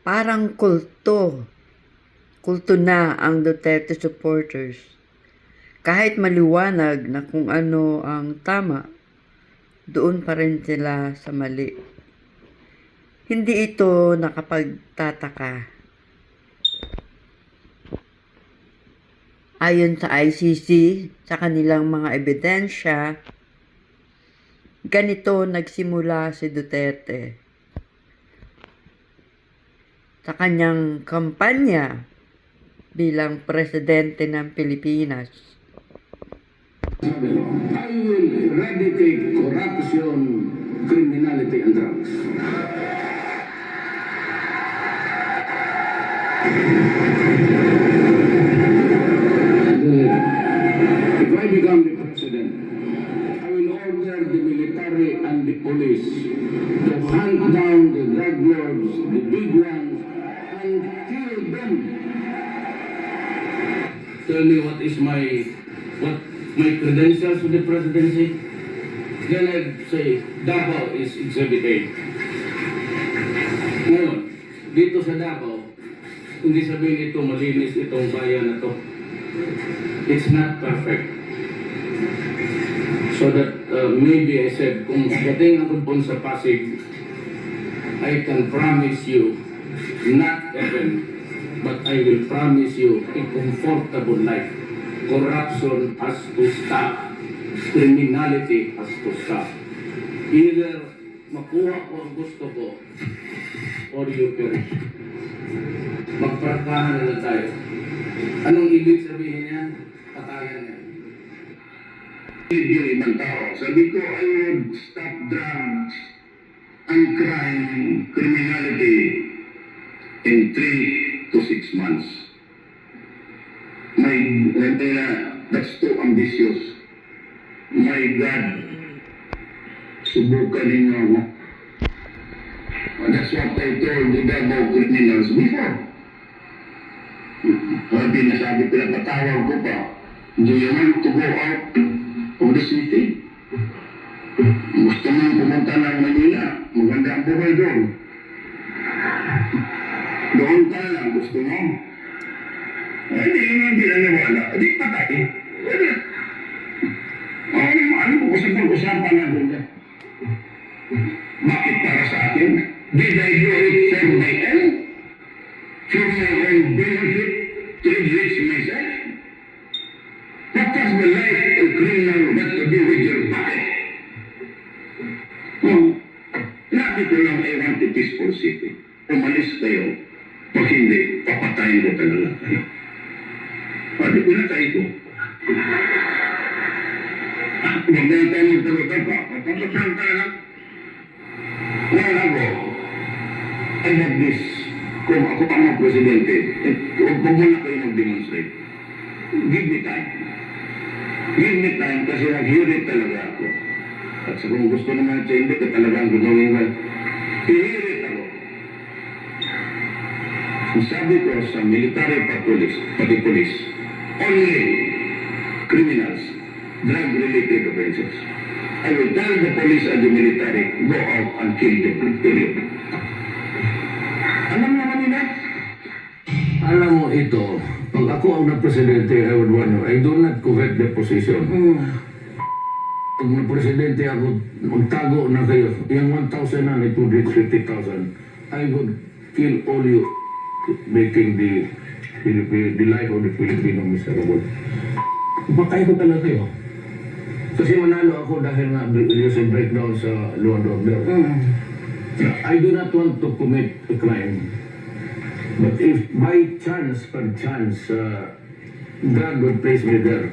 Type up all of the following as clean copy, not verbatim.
Parang kulto. Kulto na ang Duterte supporters. Kahit maliwanag na kung ano ang tama, doon pa rin sila sa mali. Hindi ito nakapagtataka. Ayon sa ICC, sa kanilang mga ebidensya, ganito nagsimula si Duterte. Sa kanyang kampanya bilang presidente ng Pilipinas. I will eradicate corruption, criminality, and drugs. If I become the president, I will order the military and the police to hunt down the drug lords, the big ones, and kill them. Tell me what my credentials to the presidency? Then I'd say Davao is Exhibit A. Ngayon, dito sa Davao, hindi sabihin ito malinis itong bayan na to. It's not perfect. So that maybe I said, kung dating ako po sa Pasig, I can promise you, not heaven, but I will promise you a comfortable life. Corruption has to stop. Criminality has to stop. Either makuha ko ang gusto ko or you perish. Magprakahan na tayo. Anong ibig sabihin yan? Patayan yan. Yung ibang tao, sabi ko, I would stop drugs and crime, criminality in 3 to 6 months. That's too ambitious. My God, subukan ninyo ako. That's what I told the Davao criminals before. Sabi pinapatawag ko pa, do you want to go out of the city? Gusto mo pumunta ng Manila, maganda ang buhay doon. Doon ka lang, gusto mo? Hindi na nawala. Hindi patay. Ano po sa pag-usapan na doon? Bakit para sa akin? Did I do it for my own? For my own benefit? To enrich myself? What does the life of criminal got to do with your pocket? Labi ko lang I want a peaceful city. Umalis kayo. Pag hindi, papatayin ko talaga kayo. Pwede ko na tayo ko. Huwag na tayo magtagutan pa. Papatayin ka lang. Ngayon ako, I have this. Kung ako ang presidente, huwag mo na kayo mag-demonstrate. Give me time. Give me time kasi nag-hearing talaga ako. At sa kung gusto naman siya, hindi ka talagang gagawin mo. I-hearing ako. Sabi ko sa military pati police, only criminals, drug-related offenses. I will tell the police and the military, go out and kill them. Period. Alam naman nila? Alam mo ito, pag ako ang na-presidente, I would want you, I do not covet the position. Pag na-presidente ako, magtago na kayo, yung 1,000 na, it would reach 50,000. I would kill all you, making the life of the Filipino miserable. Patay ko talaga kayo. Kasi manalo ako dahil nga there's a breakdown sa law and order. I do not want to commit a crime. But if by chance, perchance, God would place me there,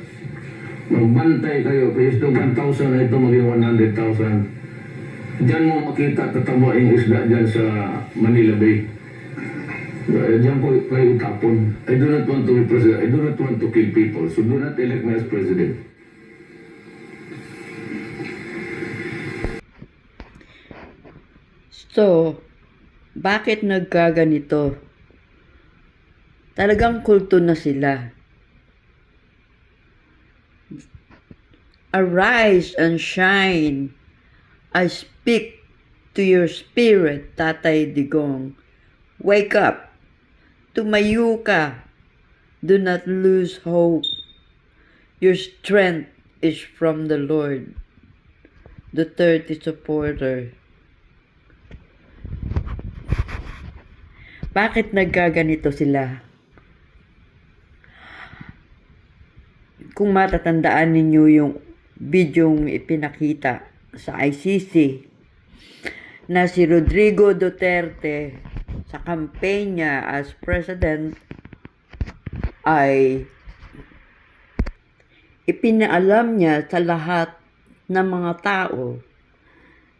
magbantay kayo, kaya itong 1,000 na ito maging 100,000. Diyan mo makita tatabo ang isda dyan sa Manila Bay. Diyan ko kayo itapon. I do not want to be president. I do not want to kill people. So do not elect me as president. So, bakit nagkaganito? Talagang kulto na sila. Arise and shine. I speak to your spirit, Tatay Digong. Wake up. Tumayo ka. Do not lose hope. Your strength is from the Lord. Duterte supporter. Bakit nagkaganito sila? Kung matatandaan ninyo yung bidyong ipinakita sa ICC na si Rodrigo Duterte sa campaign niya as president ay ipinaalam niya sa lahat ng mga tao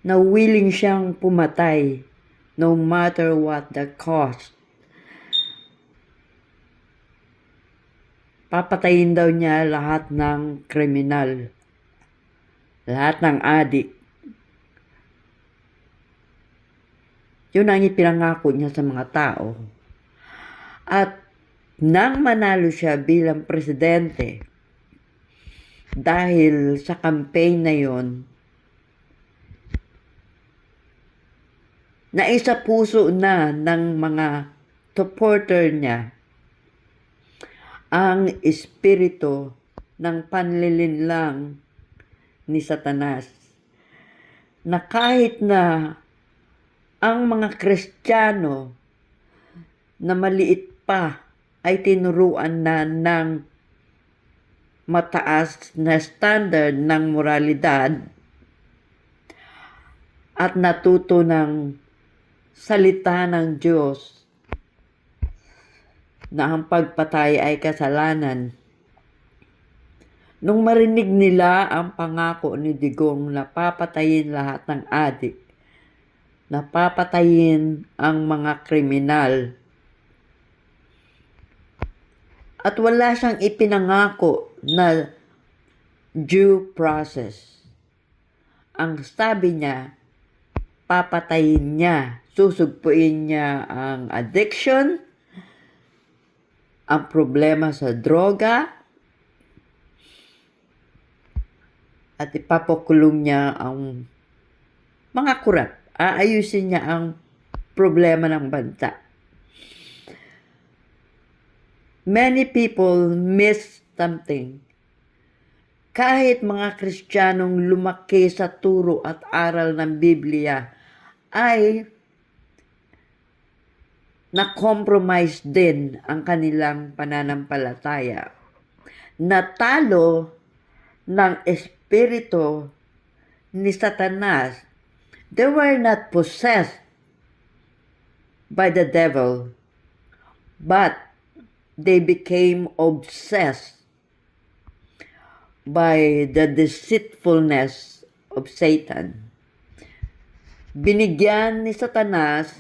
na willing siyang pumatay no matter what the cost. Papatayin daw niya lahat ng kriminal, lahat ng adik. Yun ang ipinangako niya sa mga tao. At nang manalo siya bilang presidente, dahil sa campaign na yon, naisa puso na ng mga supporter niya ang espiritu ng panlilinlang ni Satanas, na kahit na ang mga Kristiyano na maliit pa ay tinuruan na ng mataas na standard ng moralidad at natuto ng salita ng Diyos na ang pagpatay ay kasalanan. Nung marinig nila ang pangako ni Digong na papatayin lahat ng adik, na papatayin ang mga kriminal, at wala siyang ipinangako na due process. Ang sabi niya, papatayin niya, susugpuin niya ang addiction, ang problema sa droga, at ipapakulong niya ang mga kurap. Aayusin niya ang problema ng bansa. Many people miss something. Kahit mga Kristiyanong lumaki sa turo at aral ng Biblia ay na-compromise din ang kanilang pananampalataya. Natalo ng espiritu ni Satanas. They were not possessed by the devil, but they became obsessed by the deceitfulness of Satan. Binigyan ni Satanas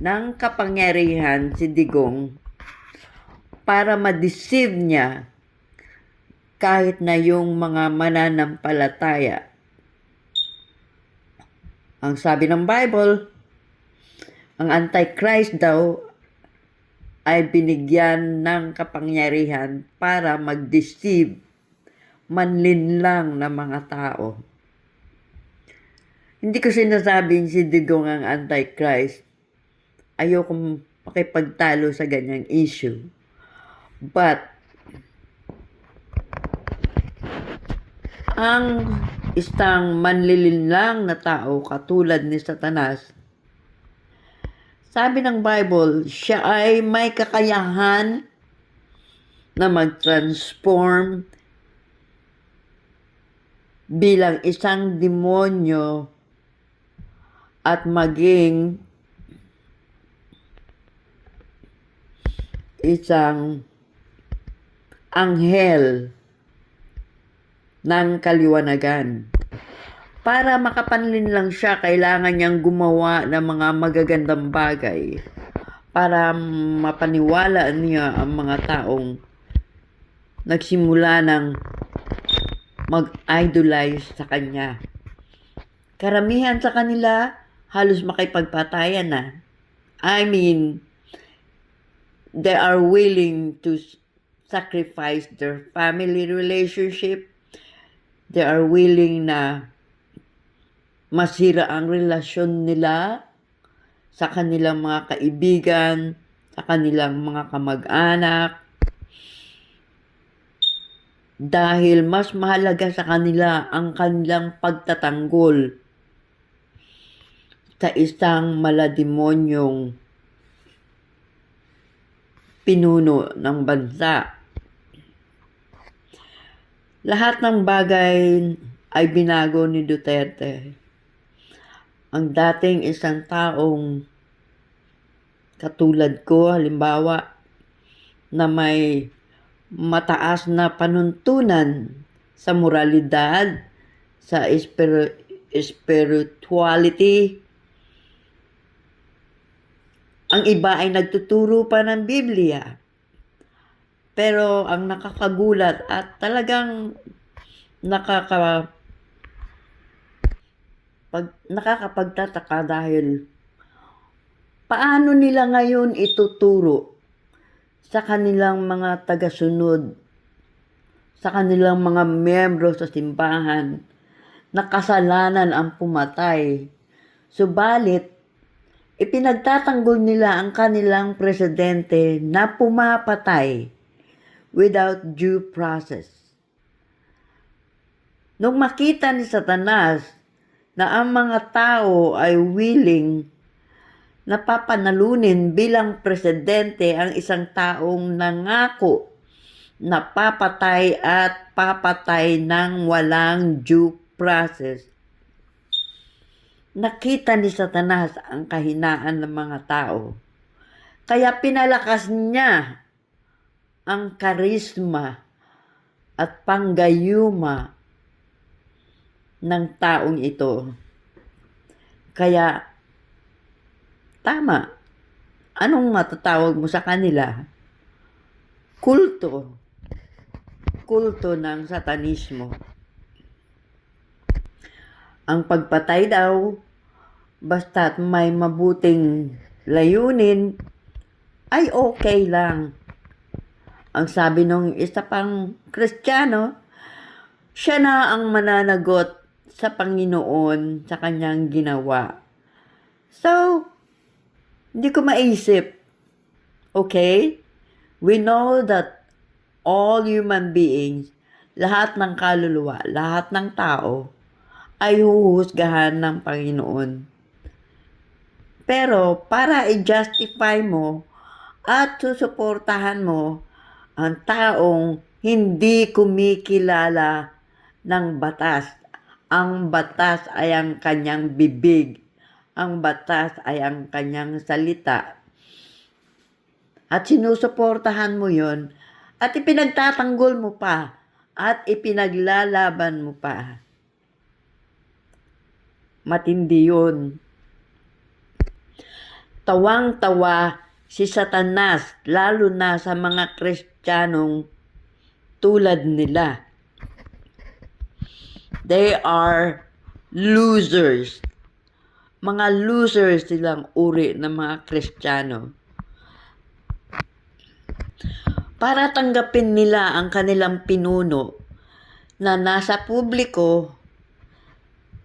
ng kapangyarihan si Digong para ma-deceive niya kahit na yung mga mananampalataya. Ang sabi ng Bible, ang Antichrist daw ay binigyan ng kapangyarihan para mag-deceive, manlinlang na mga tao. Hindi ko sinasabing si Digong ang Antichrist. Ayokong makipagtalo sa ganyang issue. But, ang isang manlilinlang na tao katulad ni Satanas, sabi ng Bible, siya ay may kakayahan na mag-transform bilang isang demonyo at maging isang anghel ng kaliwanagan. Para makapanlinlang siya, kailangan niyang gumawa ng mga magagandang bagay para mapaniwala niya ang mga taong nagsimula ng mag-idolize sa kanya. Karamihan sa kanila, halos makipagpatayan na. I mean, they are willing to sacrifice their family relationship. They are willing na masira ang relasyon nila sa kanilang mga kaibigan, sa kanilang mga kamag-anak, dahil mas mahalaga sa kanila ang kanilang pagtatanggol sa isang malademonyong pinuno ng bansa. Lahat ng bagay ay binago ni Duterte. Ang dating isang taong katulad ko, halimbawa, na may mataas na panuntunan sa moralidad, sa spirituality. Ang iba ay nagtuturo pa ng Biblia. Pero ang nakakagulat at talagang nakakapagtataka dahil paano nila ngayon ituturo sa kanilang mga tagasunod, sa kanilang mga miyembro sa simbahan, na kasalanan ang pumatay. Subalit, ipinagtatanggol nila ang kanilang presidente na pumapatay without due process. Nung makita ni Satanas na ang mga tao ay willing na papanalunin bilang presidente ang isang taong nangako na papatay at papatay ng walang due process, nakita ni Satanas ang kahinaan ng mga tao. Kaya pinalakas niya ang karisma at panggayuma ng taong ito. Kaya, tama. Anong matatawag mo sa kanila? Kulto. Kulto ng satanismo. Ang pagpatay daw, basta't may mabuting layunin, ay okay lang. Ang sabi nung isa pang Kristiyano, siya na ang mananagot sa Panginoon sa kanyang ginawa. So, hindi ko maisip. Okay? We know that all human beings, lahat ng kaluluwa, lahat ng tao, ay huhusgahan ng Panginoon. Pero para i-justify mo at susuportahan mo ang taong hindi kumikilala ng batas. Ang batas ay ang kanyang bibig. Ang batas ay ang kanyang salita. At sinusuportahan mo yon at ipinagtatanggol mo pa at ipinaglalaban mo pa. Matindi yun. Tawang-tawa si Satanas, lalo na sa mga Kristiyanong tulad nila. They are losers. Mga losers silang uri ng mga Kristiyano. Para tanggapin nila ang kanilang pinuno na nasa publiko,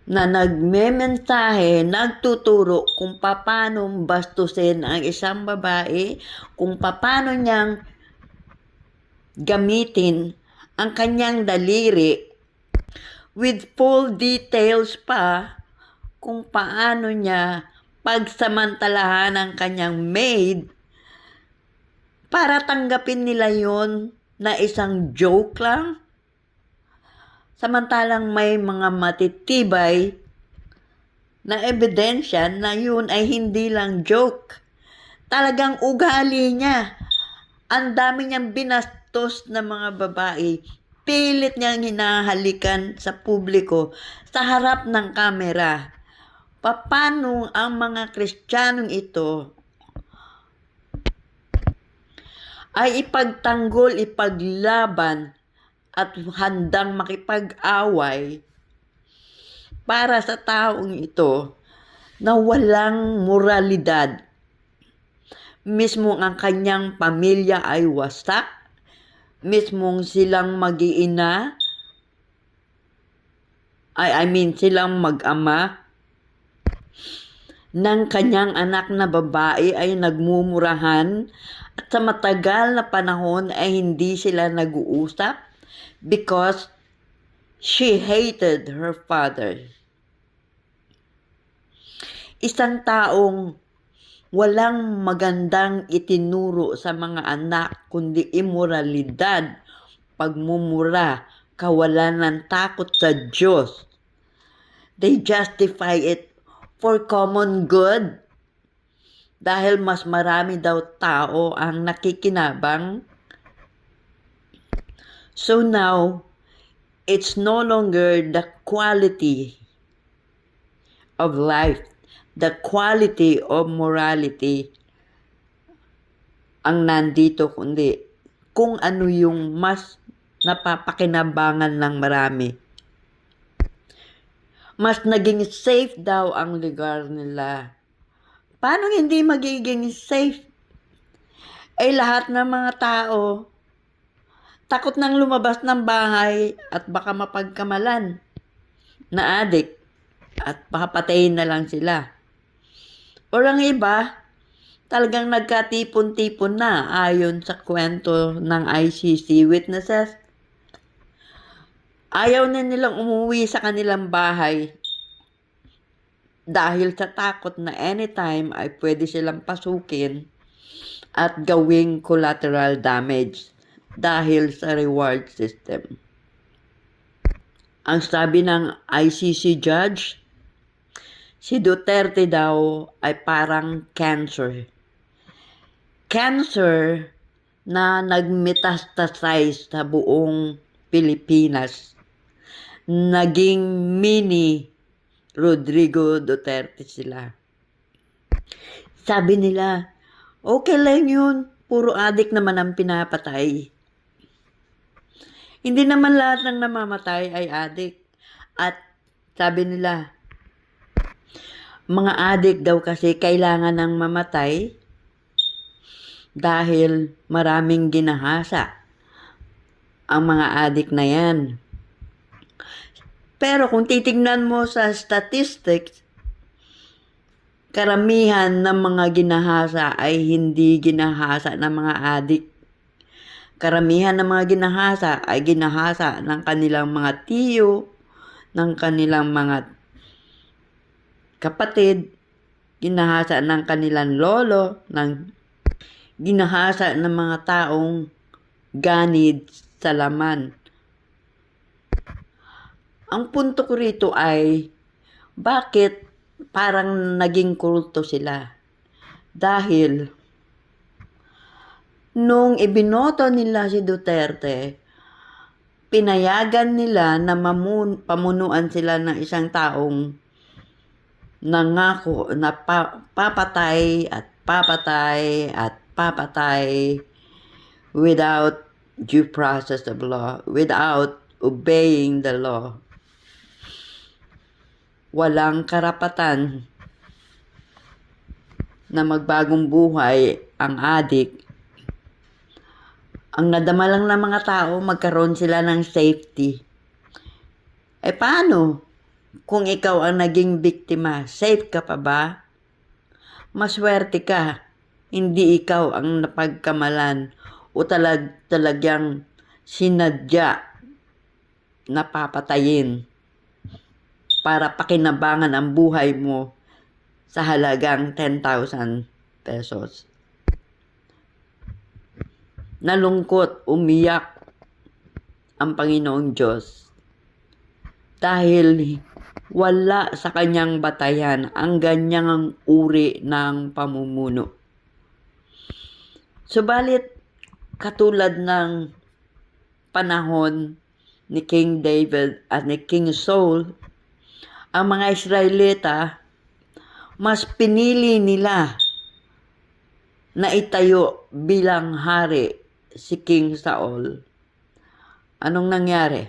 na nagmemensahe, nagtuturo kung paano bastusin ang isang babae, kung paano niyang gamitin ang kanyang daliri, with full details pa kung paano niya pagsamantalahan ang kanyang maid, para tanggapin nila yon na isang joke lang. Samantalang may mga matitibay na ebidensya na yun ay hindi lang joke. Talagang ugali niya. Ang dami niyang binastos na mga babae. Pilit niyang hinahalikan sa publiko sa harap ng kamera. Paano ang mga Kristiyanong ito ay ipagtanggol, ipaglaban, at handang makipag-away para sa taong ito na walang moralidad. Mismo ang kanyang pamilya ay wasak, mismong silang mag-iina, silang mag-ama, ng kanyang anak na babae ay nagmumurahan at sa matagal na panahon ay hindi sila nag-uusap because she hated her father. Isang taong walang magandang itinuro sa mga anak kundi imoralidad, pagmumura, kawalan ng takot sa Diyos. They justify it for common good dahil mas marami daw tao ang nakikinabang. So now, it's no longer the quality of life, the quality of morality ang nandito, kundi kung ano yung mas napapakinabangan ng marami. Mas naging safe daw ang lugar nila. Paano hindi magiging safe? Ay lahat ng mga tao takot nang lumabas ng bahay at baka mapagkamalan na adik at papatayin na lang sila. O ang iba, talagang nagkatipon-tipon na ayon sa kwento ng ICC witnesses. Ayaw na nilang umuwi sa kanilang bahay dahil sa takot na anytime ay pwede silang pasukin at gawing collateral damage dahil sa reward system. Ang sabi ng ICC judge, si Duterte daw ay parang cancer. Cancer na nagmetastasize sa buong Pilipinas. Naging mini Rodrigo Duterte sila. Sabi nila, okay lang yun, puro adik naman ang pinapatay. Hindi naman lahat ng namamatay ay adik. At sabi nila, mga adik daw kasi kailangan ng mamatay dahil maraming ginahasa ang mga adik na yan. Pero kung titignan mo sa statistics, karamihan ng mga ginahasa ay hindi ginahasa ng mga adik. Karamihan ng mga ginahasa ay ginahasa ng kanilang mga tiyo, ng kanilang mga kapatid, ginahasa ng kanilang lolo, ginahasa ng mga taong ganid sa laman. Ang punto ko rito ay, bakit parang naging kulto sila? Dahil nung ibinoto nila si Duterte, pinayagan nila na pamunuan sila ng isang taong nangako na papatay at papatay at papatay without due process of law, without obeying the law. Walang karapatan na magbagong buhay ang adik. Ang nadama lang ng mga tao, magkaroon sila ng safety. Paano kung ikaw ang naging biktima? Safe ka pa ba? Maswerte ka. Hindi ikaw ang napagkamalan o talagang sinadya na papatayin para pakinabangan ang buhay mo sa halagang 10,000 pesos. Nalungkot, umiyak ang Panginoong Diyos dahil wala sa kanyang batayan ang ganyang uri ng pamumuno. Subalit, katulad ng panahon ni King David at ni King Saul, ang mga Israelita, mas pinili nila na itayo bilang hari si King Saul. Anong nangyari?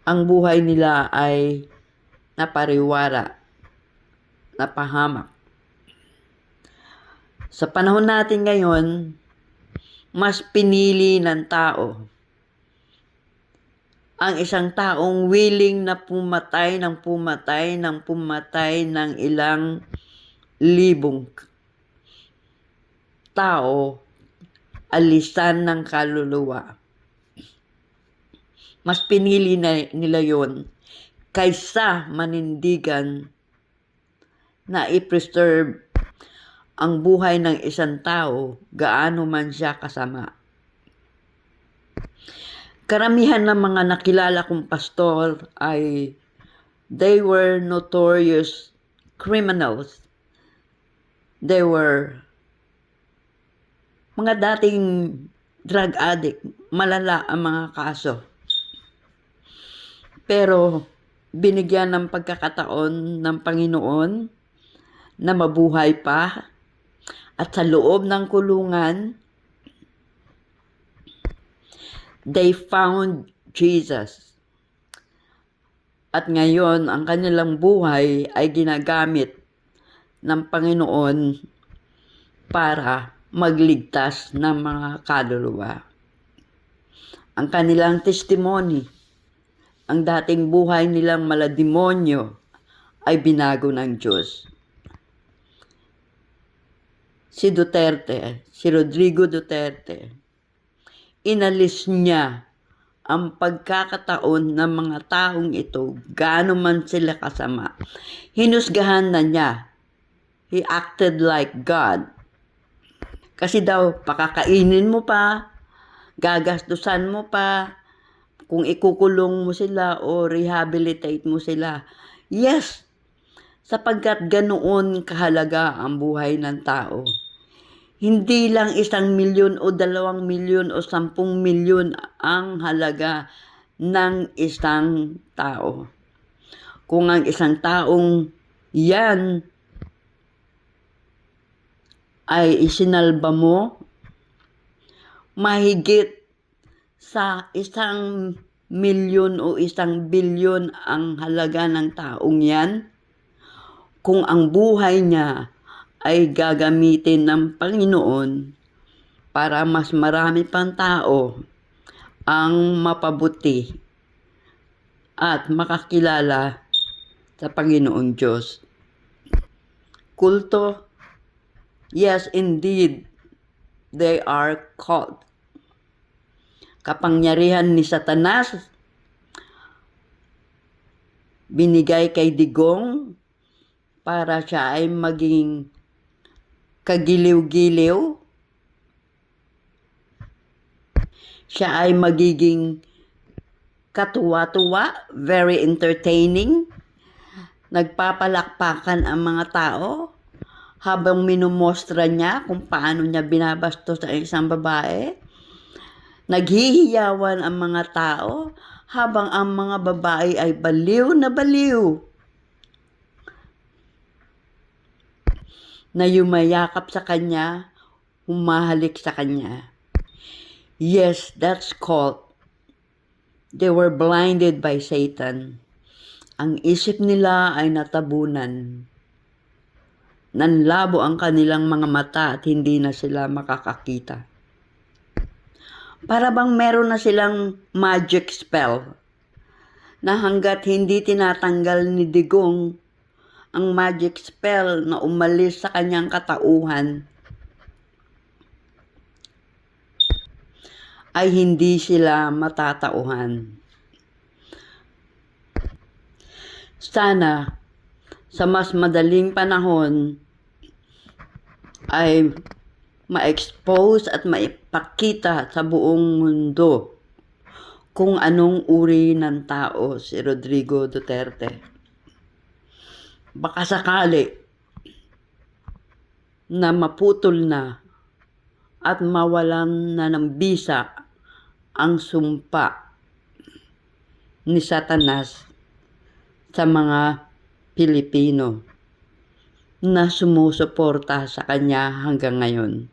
Ang buhay nila ay napariwara, napahamak. Sa panahon natin ngayon, mas pinili ng tao ang isang taong willing na pumatay ng ilang libong tao, alisan ng kaluluwa. Mas pinili nila yon kaysa manindigan na i-preserve ang buhay ng isang tao, gaano man siya kasama. Karamihan ng mga nakilala kong pastor ay they were notorious criminals. They were mga dating drug addict, malala ang mga kaso. Pero binigyan ng pagkakataon ng Panginoon na mabuhay pa at sa loob ng kulungan, they found Jesus. At ngayon, ang kanilang buhay ay ginagamit ng Panginoon para magligtas ng mga kaluluwa. Ang kanilang testimony, ang dating buhay nilang malademonyo ay binago ng Diyos. Si Rodrigo Duterte, inalis niya ang pagkakataon ng mga taong ito, gaano man sila kasama. Hinusgahan na niya. He acted like God. Kasi daw, pakakainin mo pa, gagastusan mo pa, kung ikukulong mo sila o rehabilitate mo sila. Yes, sapagkat ganoon kahalaga ang buhay ng tao. Hindi lang 1 milyon o 2 milyon o 10 milyon ang halaga ng isang tao. Kung ang isang taong yan ay isinalba mo, mahigit sa 1 milyon o 1 bilyon ang halaga ng taong yan, kung ang buhay niya ay gagamitin ng Panginoon para mas marami pang tao ang mapabuti at makakilala sa Panginoong Diyos. Kulto, yes indeed, they are cult. Kapangyarihan ni Satanas binigay kay Digong para siya ay maging kagiliw-giliw. Siya ay magiging katuwa-tuwa, very entertaining. Nagpapalakpakan ang mga tao habang minumostra niya kung paano niya binabastos ang isang babae. Naghihiyawan ang mga tao habang ang mga babae ay baliw na baliw na yumayakap sa kanya, humahalik sa kanya. Yes, that's called. They were blinded by Satan. Ang isip nila ay natabunan. Nanlabo ang kanilang mga mata at hindi na sila makakakita. Para bang meron na silang magic spell na hanggat hindi tinatanggal ni Digong ang magic spell na umalis sa kanyang katauhan, ay hindi sila matatauhan. Sana sa mas madaling panahon ay ma-expose at maipakita sa buong mundo kung anong uri ng tao si Rodrigo Duterte. Baka sakali na maputol na at mawalan na ng bisa ang sumpa ni Satanas sa mga Pilipino na sumusuporta sa kanya hanggang ngayon.